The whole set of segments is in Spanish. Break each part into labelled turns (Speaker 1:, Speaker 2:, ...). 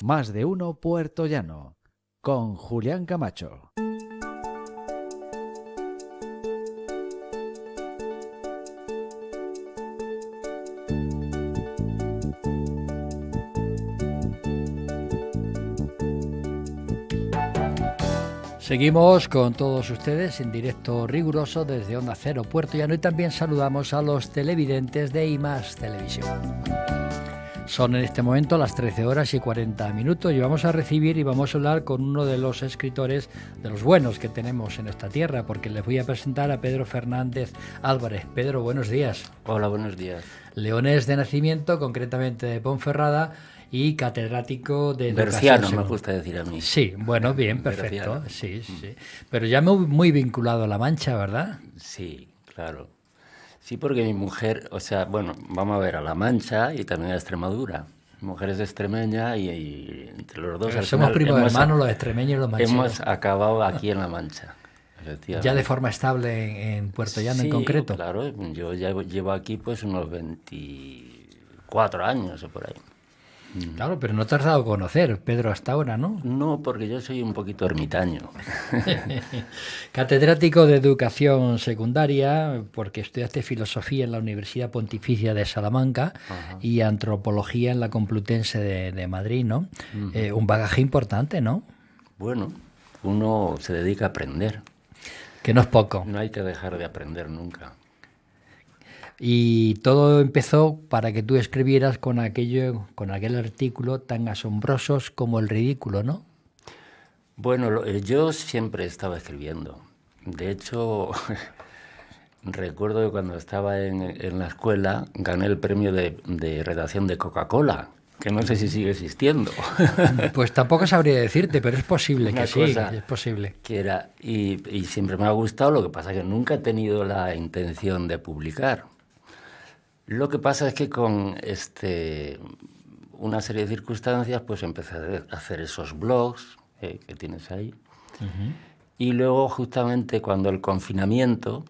Speaker 1: Más de uno puertollano, con Julián Camacho. Seguimos con todos ustedes en directo riguroso desde Onda Cero Puertollano y también saludamos a los televidentes de IMAX Televisión. Son en este momento las 13:40 y vamos a recibir y vamos a hablar con uno de los escritores de los buenos que tenemos en esta tierra, porque les voy a presentar a Pedro Fernández Álvarez. Pedro, buenos días.
Speaker 2: Hola, buenos días.
Speaker 1: Leonés de nacimiento, concretamente de Ponferrada, y catedrático de
Speaker 2: Berciano, me gusta decir a mí.
Speaker 1: Sí, bueno, bien, perfecto. Sí. Pero ya muy vinculado a La Mancha, ¿verdad?
Speaker 2: Sí, claro. Sí, porque mi mujer, vamos a ver, a La Mancha y también a Extremadura. Mi mujer es extremeña y entre los dos...
Speaker 1: Pero somos primos hermanos, los extremeños y los mancheros.
Speaker 2: Hemos acabado aquí en La Mancha.
Speaker 1: ¿Ya de forma estable en Puertollano en concreto?
Speaker 2: Sí, claro. Yo ya llevo aquí pues unos 24 años o por ahí.
Speaker 1: Claro, pero no te has dado a conocer, Pedro, hasta ahora, ¿no?
Speaker 2: No, porque yo soy un poquito ermitaño.
Speaker 1: Catedrático de Educación Secundaria, porque estudiaste Filosofía en la Universidad Pontificia de Salamanca. Ajá. Y Antropología en la Complutense de Madrid, ¿no? Uh-huh. Un bagaje importante, ¿no?
Speaker 2: Bueno, uno se dedica a aprender.
Speaker 1: Que no es poco.
Speaker 2: No hay que dejar de aprender nunca.
Speaker 1: Y todo empezó para que tú escribieras con aquel artículo tan asombrosos como el ridículo, ¿no?
Speaker 2: Bueno, yo siempre estaba escribiendo. De hecho, recuerdo que cuando estaba en la escuela gané el premio de redacción de Coca-Cola, que no sé si sigue existiendo.
Speaker 1: Pues tampoco sabría decirte, pero es posible que sí, es posible.
Speaker 2: Que era, y siempre me ha gustado, lo que pasa es que nunca he tenido la intención de publicar. Lo que pasa es que con una serie de circunstancias pues empecé a hacer esos blogs que tienes ahí. Uh-huh. Y luego justamente cuando el confinamiento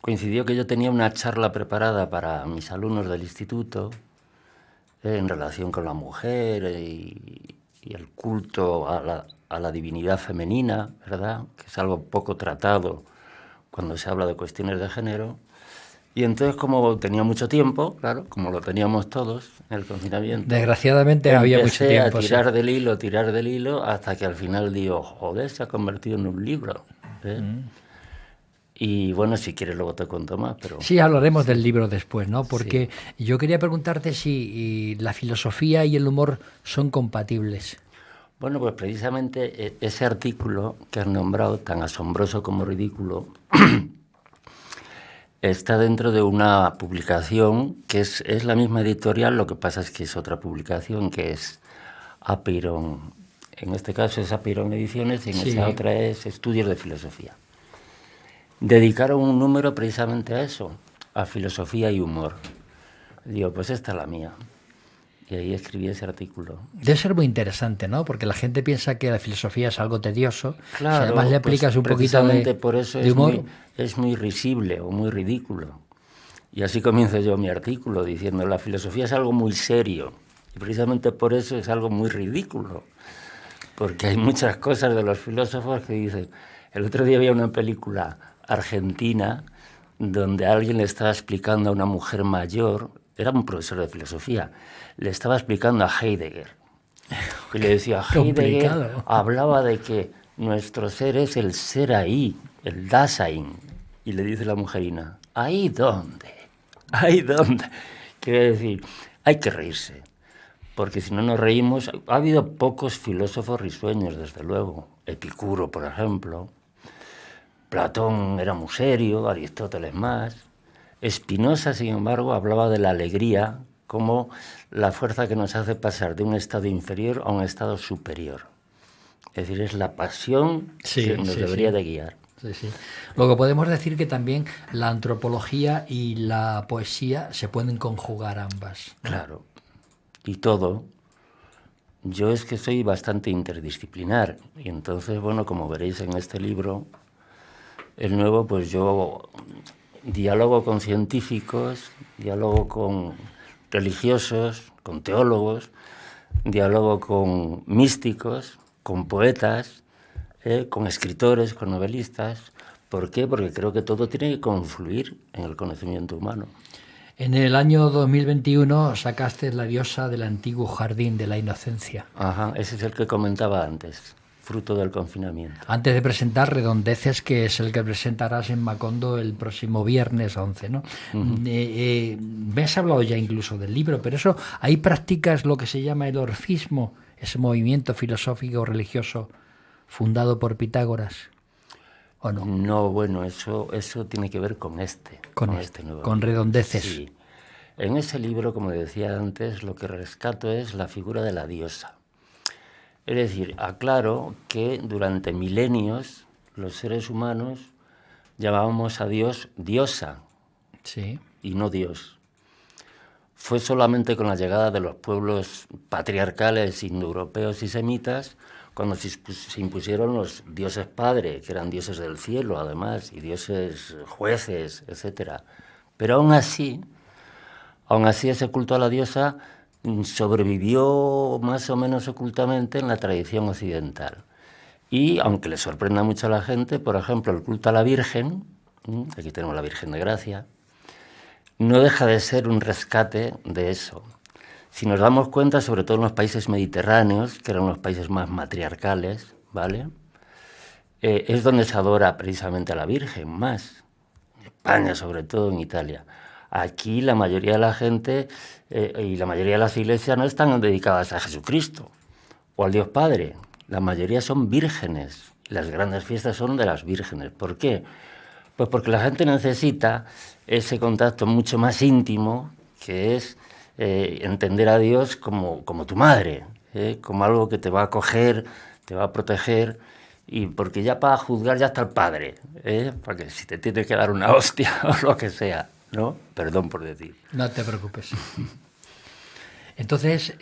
Speaker 2: coincidió que yo tenía una charla preparada para mis alumnos del instituto en relación con la mujer y el culto a la divinidad femenina, ¿verdad? Que es algo poco tratado cuando se habla de cuestiones de género. Y entonces, como tenía mucho tiempo, claro, como lo teníamos todos en el confinamiento...
Speaker 1: Desgraciadamente había mucho tiempo.
Speaker 2: Empecé a tirar del hilo, hasta que al final digo, joder, se ha convertido en un libro. Y bueno, si quieres luego te cuento más, pero...
Speaker 1: Sí, hablaremos del libro después, ¿no? Porque sí. Yo quería preguntarte si la filosofía y el humor son compatibles.
Speaker 2: Bueno, pues precisamente ese artículo que has nombrado, tan asombroso como ridículo... está dentro de una publicación que es la misma editorial, lo que pasa es que es otra publicación, que es Apeiron. En este caso es Apeiron Ediciones y en esa otra es Estudios de Filosofía. Dedicaron un número precisamente a eso, a filosofía y humor. Digo, pues esta es la mía. Y ahí escribí ese artículo.
Speaker 1: Debe ser muy interesante, ¿no? Porque la gente piensa que la filosofía es algo tedioso.
Speaker 2: Claro,
Speaker 1: si además le aplicas un poquito
Speaker 2: por eso
Speaker 1: de humor.
Speaker 2: Es muy risible o muy ridículo. Y así comienzo yo mi artículo diciendo, la filosofía es algo muy serio. Y precisamente por eso es algo muy ridículo. Porque hay muchas cosas de los filósofos que dicen... El otro día había una película argentina donde alguien le estaba explicando a una mujer mayor, era un profesor de filosofía, le estaba explicando a Heidegger. Y le decía, Heidegger hablaba de que nuestro ser es el ser ahí, el Dasein. Y le dice la mujerina, ¿ahí dónde? ¿Ahí dónde? Quiere decir, hay que reírse, porque si no nos reímos... Ha habido pocos filósofos risueños, desde luego. Epicuro, por ejemplo. Platón era muy serio, Aristóteles más. Spinoza, sin embargo, hablaba de la alegría como la fuerza que nos hace pasar de un estado inferior a un estado superior. Es decir, es la pasión que nos debería de guiar.
Speaker 1: Sí. Luego podemos decir que también la antropología y la poesía se pueden conjugar ambas, ¿no?
Speaker 2: Claro, y todo. Yo es que soy bastante interdisciplinar y entonces, bueno, como veréis en este libro, El nuevo, pues yo diálogo con científicos, diálogo con religiosos, con teólogos, diálogo con místicos, con poetas, con escritores, con novelistas. ¿Por qué? Porque creo que todo tiene que confluir en el conocimiento humano.
Speaker 1: En el año 2021 sacaste La diosa del antiguo jardín de la inocencia.
Speaker 2: Ajá, ese es el que comentaba antes, fruto del confinamiento.
Speaker 1: Antes de presentar Redondeces, que es el que presentarás en Macondo el próximo viernes 11, ¿no? Me has hablado ya incluso del libro, pero eso, ahí practicas lo que se llama el orfismo, ese movimiento filosófico religioso fundado por Pitágoras, ¿o no?
Speaker 2: No, bueno, eso tiene que ver con este nuevo
Speaker 1: con
Speaker 2: libro.
Speaker 1: Redondeces.
Speaker 2: Sí. En ese libro, como decía antes, lo que rescato es la figura de la diosa. Es decir, aclaro que durante milenios los seres humanos llamábamos a Dios diosa,
Speaker 1: sí,
Speaker 2: y no Dios. Fue solamente con la llegada de los pueblos patriarcales indoeuropeos y semitas cuando se impusieron los dioses padre, que eran dioses del cielo además, y dioses jueces, etc. Pero aún así ese culto a la diosa sobrevivió más o menos ocultamente en la tradición occidental. Y aunque le sorprenda mucho a la gente, por ejemplo, el culto a la Virgen, aquí tenemos la Virgen de Gracia, no deja de ser un rescate de eso. Si nos damos cuenta, sobre todo en los países mediterráneos, que eran los países más matriarcales, ¿vale? Es donde se adora precisamente a la Virgen más. En España, sobre todo, en Italia. Aquí la mayoría de la gente y la mayoría de las iglesias no están dedicadas a Jesucristo o al Dios Padre. La mayoría son vírgenes. Las grandes fiestas son de las vírgenes. ¿Por qué? Pues porque la gente necesita ese contacto mucho más íntimo, que es entender a Dios como tu madre, como algo que te va a acoger, te va a proteger, y porque ya para juzgar ya está el Padre, porque si te tiene que dar una hostia o lo que sea, ¿no? Perdón por decir.
Speaker 1: No te preocupes. Entonces,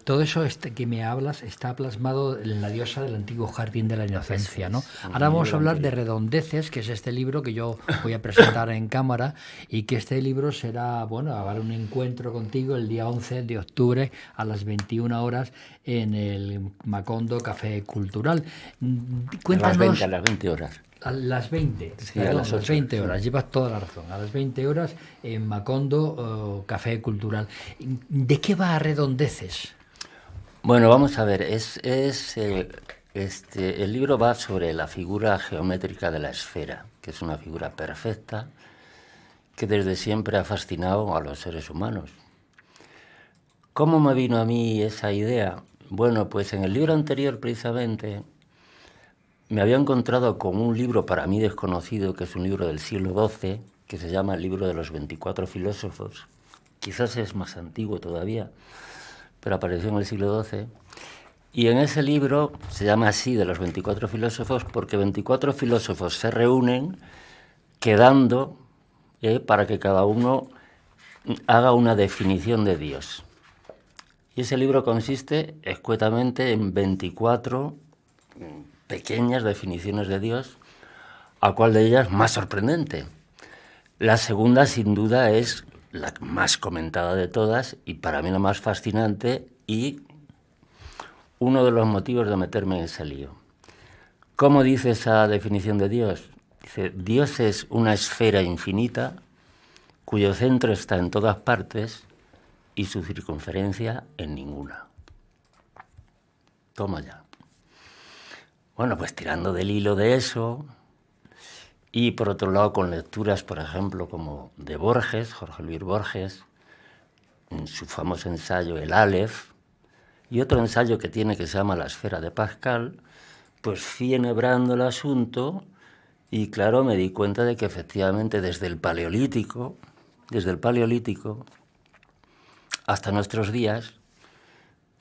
Speaker 1: todo eso que me hablas está plasmado en La diosa del antiguo jardín de la inocencia, ¿no? Ahora vamos a hablar de Redondeces, que es este libro que yo voy a presentar en cámara, y que este libro será, bueno, habrá un encuentro contigo el día 11 de octubre a las 21 horas en el Macondo Café Cultural.
Speaker 2: Cuéntanos... A las 20 horas.
Speaker 1: A las 20,
Speaker 2: sí,
Speaker 1: perdón,
Speaker 2: a las
Speaker 1: 20 horas, llevas toda la razón. A las 20 horas en Macondo Café Cultural. ¿De qué va Redondeces?
Speaker 2: Bueno, vamos a ver, el libro va sobre la figura geométrica de la esfera, que es una figura perfecta que desde siempre ha fascinado a los seres humanos. ¿Cómo me vino a mí esa idea? Bueno, pues en el libro anterior precisamente me había encontrado con un libro para mí desconocido, que es un libro del siglo XII, que se llama El libro de los 24 filósofos. Quizás es más antiguo todavía, pero apareció en el siglo XII. Y en ese libro se llama así, de los 24 filósofos, porque 24 filósofos se reúnen quedando para que cada uno haga una definición de Dios. Y ese libro consiste escuetamente en 24 pequeñas definiciones de Dios, a cuál de ellas más sorprendente. La segunda, sin duda, es la más comentada de todas y para mí la más fascinante y uno de los motivos de meterme en ese lío. ¿Cómo dice esa definición de Dios? Dice, Dios es una esfera infinita cuyo centro está en todas partes y su circunferencia en ninguna. Toma ya. Bueno, pues tirando del hilo de eso, y por otro lado con lecturas, por ejemplo, como de Borges, Jorge Luis Borges, en su famoso ensayo El Aleph, y otro ensayo que tiene que se llama La esfera de Pascal, pues fui enhebrando el asunto y claro, me di cuenta de que efectivamente desde el Paleolítico hasta nuestros días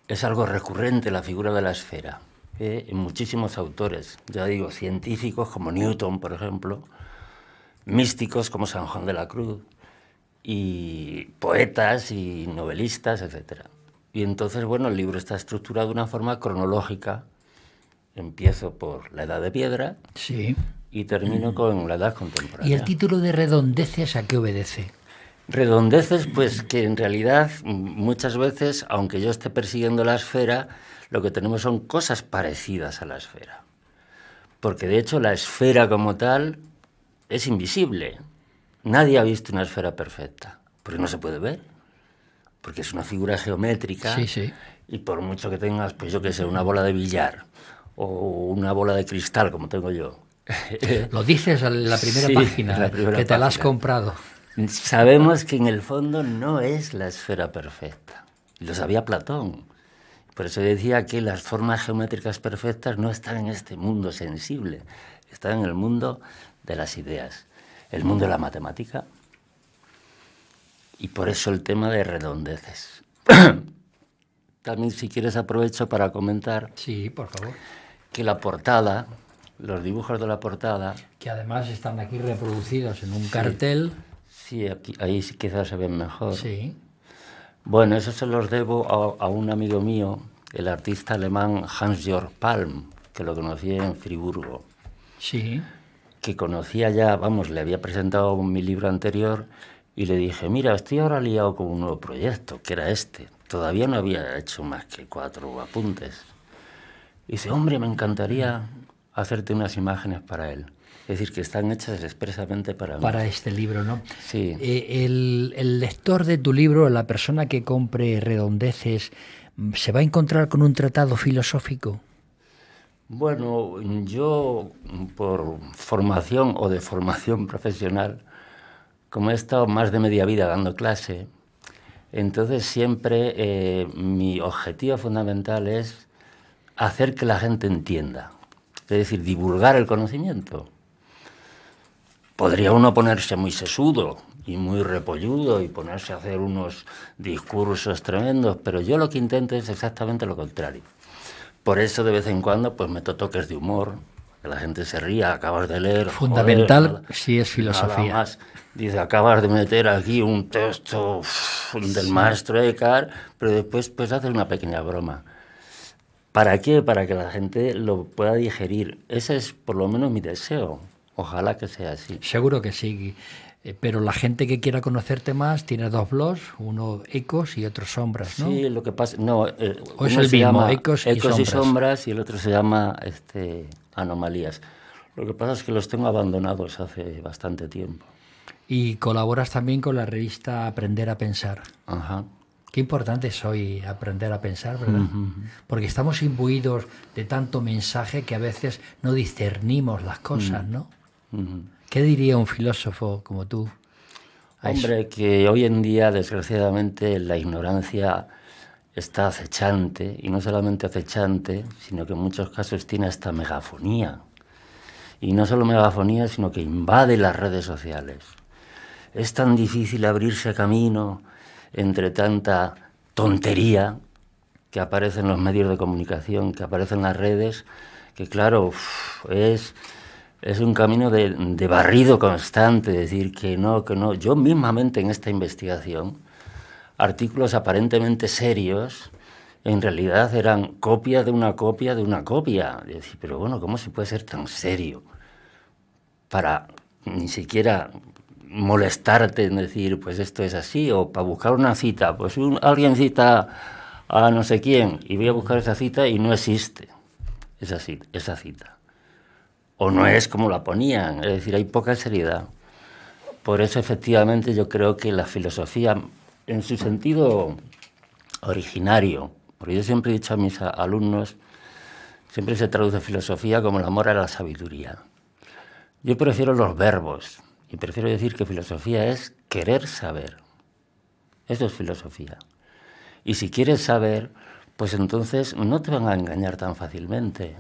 Speaker 2: es algo recurrente la figura de la esfera. En muchísimos autores, ya digo, científicos como Newton, por ejemplo, místicos como San Juan de la Cruz, y poetas y novelistas, etc. Y entonces, bueno, el libro está estructurado de una forma cronológica. Empiezo por la Edad de Piedra,
Speaker 1: sí,
Speaker 2: y termino con la edad contemporánea.
Speaker 1: ¿Y el título de Redondeces a qué obedece?
Speaker 2: Redondeces, pues que en realidad muchas veces, aunque yo esté persiguiendo la esfera, lo que tenemos son cosas parecidas a la esfera. Porque de hecho la esfera como tal es invisible. Nadie ha visto una esfera perfecta, porque no se puede ver, porque es una figura geométrica.
Speaker 1: Sí, sí.
Speaker 2: Y por mucho que tengas, pues yo qué sé, una bola de billar o una bola de cristal como tengo yo.
Speaker 1: Lo dices en la primera
Speaker 2: Sí,
Speaker 1: página,
Speaker 2: en la primera
Speaker 1: que te la has
Speaker 2: página.
Speaker 1: comprado.
Speaker 2: Sabemos que en el fondo no es la esfera perfecta. Lo sabía Platón. Por eso decía que las formas geométricas perfectas no están en este mundo sensible, están en el mundo de las ideas, el mundo de la matemática. Y por eso el tema de redondeces. También, si quieres, aprovecho para comentar
Speaker 1: Sí, por favor.
Speaker 2: que la portada, los dibujos de la portada,
Speaker 1: Que además están aquí reproducidos en un cartel.
Speaker 2: sí, aquí, ahí sí quizás se ven mejor.
Speaker 1: Sí.
Speaker 2: Bueno, eso se los debo a un amigo mío, el artista alemán Hans-Georg Palm, que lo conocí en Friburgo,
Speaker 1: Sí.
Speaker 2: que conocía ya, vamos, le había presentado mi libro anterior y le dije, mira, estoy ahora liado con un nuevo proyecto, que era este. Todavía no había hecho más que 4 apuntes. Y dice, hombre, me encantaría hacerte unas imágenes para él. Es decir, que están hechas expresamente para mí.
Speaker 1: Para este libro, ¿no?
Speaker 2: Sí.
Speaker 1: El lector de tu libro, la persona que compre Redondeces, ¿se va a encontrar con un tratado filosófico?
Speaker 2: Bueno, yo por formación o de formación profesional, como he estado más de media vida dando clase, entonces siempre mi objetivo fundamental es hacer que la gente entienda, es decir, divulgar el conocimiento. Podría uno ponerse muy sesudo y muy repolludo y ponerse a hacer unos discursos tremendos, pero yo lo que intento es exactamente lo contrario. Por eso de vez en cuando pues meto toques de humor, que la gente se ría, acabas de leer.
Speaker 1: Fundamental,
Speaker 2: joder,
Speaker 1: sí, es filosofía.
Speaker 2: Nada más. Dice, acabas de meter aquí un texto del maestro Eckhart, pero después pues haces una pequeña broma. ¿Para qué? Para que la gente lo pueda digerir. Ese es por lo menos mi deseo. Ojalá que sea así.
Speaker 1: Seguro que sí. Pero la gente que quiera conocerte más tiene 2 blogs, uno Ecos y otro Sombras, ¿no?
Speaker 2: Sí, lo que pasa... No,
Speaker 1: ¿O es
Speaker 2: uno
Speaker 1: el
Speaker 2: se
Speaker 1: mismo,
Speaker 2: llama
Speaker 1: Ecos y
Speaker 2: Ecos y
Speaker 1: Sombras?
Speaker 2: Sombras y el otro se llama Anomalías. Lo que pasa es que los tengo abandonados hace bastante tiempo.
Speaker 1: Y colaboras también con la revista Aprender a Pensar.
Speaker 2: Ajá.
Speaker 1: Qué importante es hoy aprender a pensar, ¿verdad? Porque estamos imbuidos de tanto mensaje que a veces no discernimos las cosas, ¿no? ¿Qué diría un filósofo como tú a eso?
Speaker 2: Hombre, que hoy en día, desgraciadamente, la ignorancia está acechante, y no solamente acechante, sino que en muchos casos tiene hasta megafonía. Y no solo megafonía, sino que invade las redes sociales. Es tan difícil abrirse camino entre tanta tontería que aparece en los medios de comunicación, que aparece en las redes, que claro, es un camino de barrido constante, decir que no. Yo mismamente en esta investigación, artículos aparentemente serios, en realidad eran copia de una copia de una copia. Y decir, pero bueno, ¿cómo se puede ser tan serio para ni siquiera molestarte en decir, pues esto es así, o para buscar una cita, pues alguien cita a no sé quién y voy a buscar esa cita y no existe esa cita. O no es como la ponían, es decir, hay poca seriedad. Por eso, efectivamente, yo creo que la filosofía, en su sentido originario, porque yo siempre he dicho a mis alumnos, siempre se traduce filosofía como el amor a la sabiduría. Yo prefiero los verbos y prefiero decir que filosofía es querer saber. Eso es filosofía. Y si quieres saber, pues entonces no te van a engañar tan fácilmente.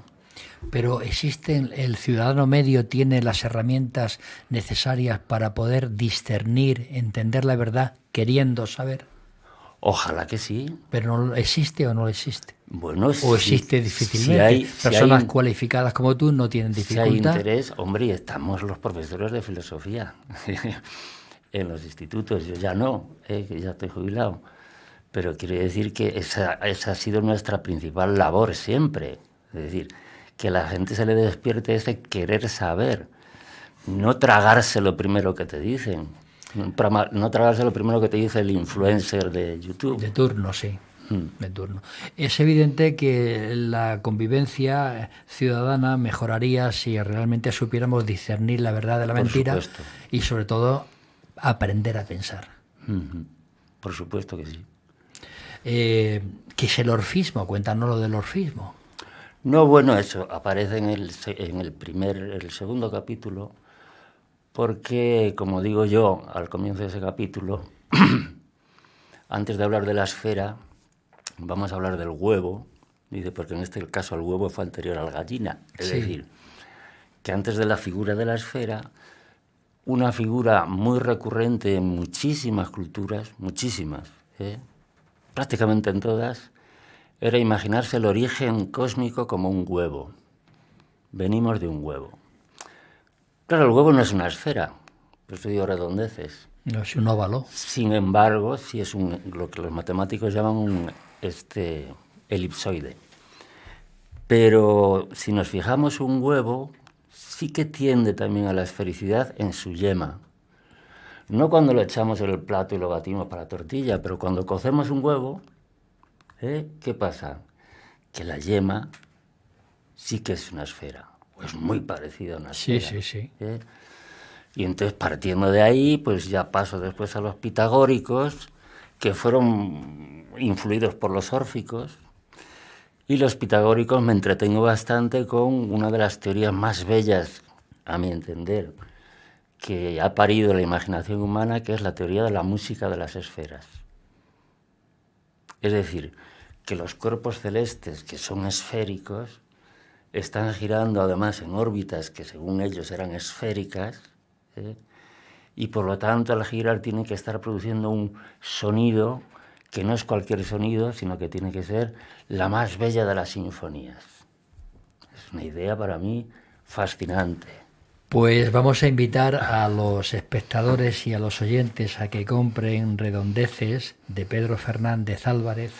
Speaker 1: Pero el ciudadano medio tiene las herramientas necesarias para poder discernir, entender la verdad, queriendo saber.
Speaker 2: Ojalá que sí.
Speaker 1: Pero no existe o no existe.
Speaker 2: Bueno,
Speaker 1: o existe difícilmente. Personas cualificadas como tú no tienen dificultad.
Speaker 2: Si hay interés, hombre, y estamos los profesores de filosofía en los institutos. Yo ya no, que ya estoy jubilado. Pero quiero decir que esa ha sido nuestra principal labor siempre. Es decir, que la gente se le despierte ese querer saber. no tragarse lo primero que te dicen. No tragarse lo primero que te dice el influencer de YouTube.
Speaker 1: De turno, sí. De turno. Es evidente que la convivencia ciudadana mejoraría si realmente supiéramos discernir la verdad de la mentira.
Speaker 2: Por supuesto.
Speaker 1: Y sobre todo aprender a pensar.
Speaker 2: Por supuesto que sí.
Speaker 1: ¿Qué es el orfismo? Cuéntanos lo del orfismo.
Speaker 2: No, bueno, eso aparece en el segundo capítulo, porque, como digo yo al comienzo de ese capítulo, antes de hablar de la esfera, vamos a hablar del huevo, dice, porque en este caso el huevo fue anterior a la gallina. Es decir, que antes de la figura de la esfera, una figura muy recurrente en muchísimas culturas, muchísimas, prácticamente en todas, era imaginarse el origen cósmico como un huevo. Venimos de un huevo. Claro, el huevo no es una esfera, por eso digo redondeces.
Speaker 1: No es un óvalo.
Speaker 2: Sin embargo, sí es lo que los matemáticos llaman un elipsoide. Pero si nos fijamos, un huevo sí que tiende también a la esfericidad en su yema. No cuando lo echamos en el plato y lo batimos para tortilla, pero cuando cocemos un huevo, ¿qué pasa? Que la yema sí que es una esfera, o es muy parecida a una esfera.
Speaker 1: Sí.
Speaker 2: Y entonces, partiendo de ahí, pues ya paso después a los pitagóricos, que fueron influidos por los órficos, y los pitagóricos me entretengo bastante con una de las teorías más bellas, a mi entender, que ha parido la imaginación humana, que es la teoría de la música de las esferas. Es decir, que los cuerpos celestes, que son esféricos, están girando además en órbitas que según ellos eran esféricas, y por lo tanto al girar tienen que estar produciendo un sonido que no es cualquier sonido, sino que tiene que ser la más bella de las sinfonías. Es una idea para mí fascinante.
Speaker 1: Pues vamos a invitar a los espectadores y a los oyentes a que compren Redondeces de Pedro Fernández Álvarez,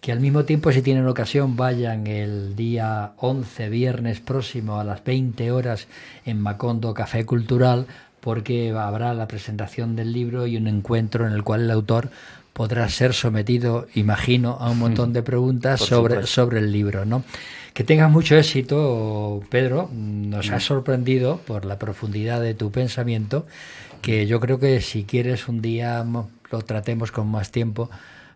Speaker 1: que al mismo tiempo, si tienen ocasión, vayan el día 11, viernes próximo, a las 20 horas en Macondo Café Cultural, porque habrá la presentación del libro y un encuentro en el cual el autor podrá ser sometido, imagino, a un montón de preguntas sobre el libro, ¿no? Que tengas mucho éxito, Pedro. Nos has sorprendido por la profundidad de tu pensamiento, que yo creo que si quieres un día lo tratemos con más tiempo,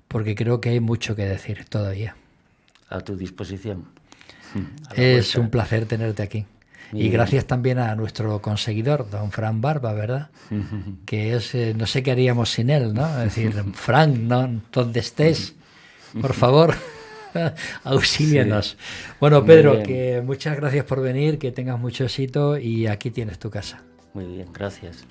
Speaker 1: porque creo que hay mucho que decir todavía.
Speaker 2: A tu disposición.
Speaker 1: Es un placer tenerte aquí. Y gracias también a nuestro conseguidor, don Fran Barba, ¿verdad? Que es, no sé qué haríamos sin él, ¿no? Es decir, Fran, ¿no? Donde estés, por favor, auxílianos. Sí. Bueno, Pedro, que muchas gracias por venir, que tengas mucho éxito y aquí tienes tu casa.
Speaker 2: Muy bien, gracias.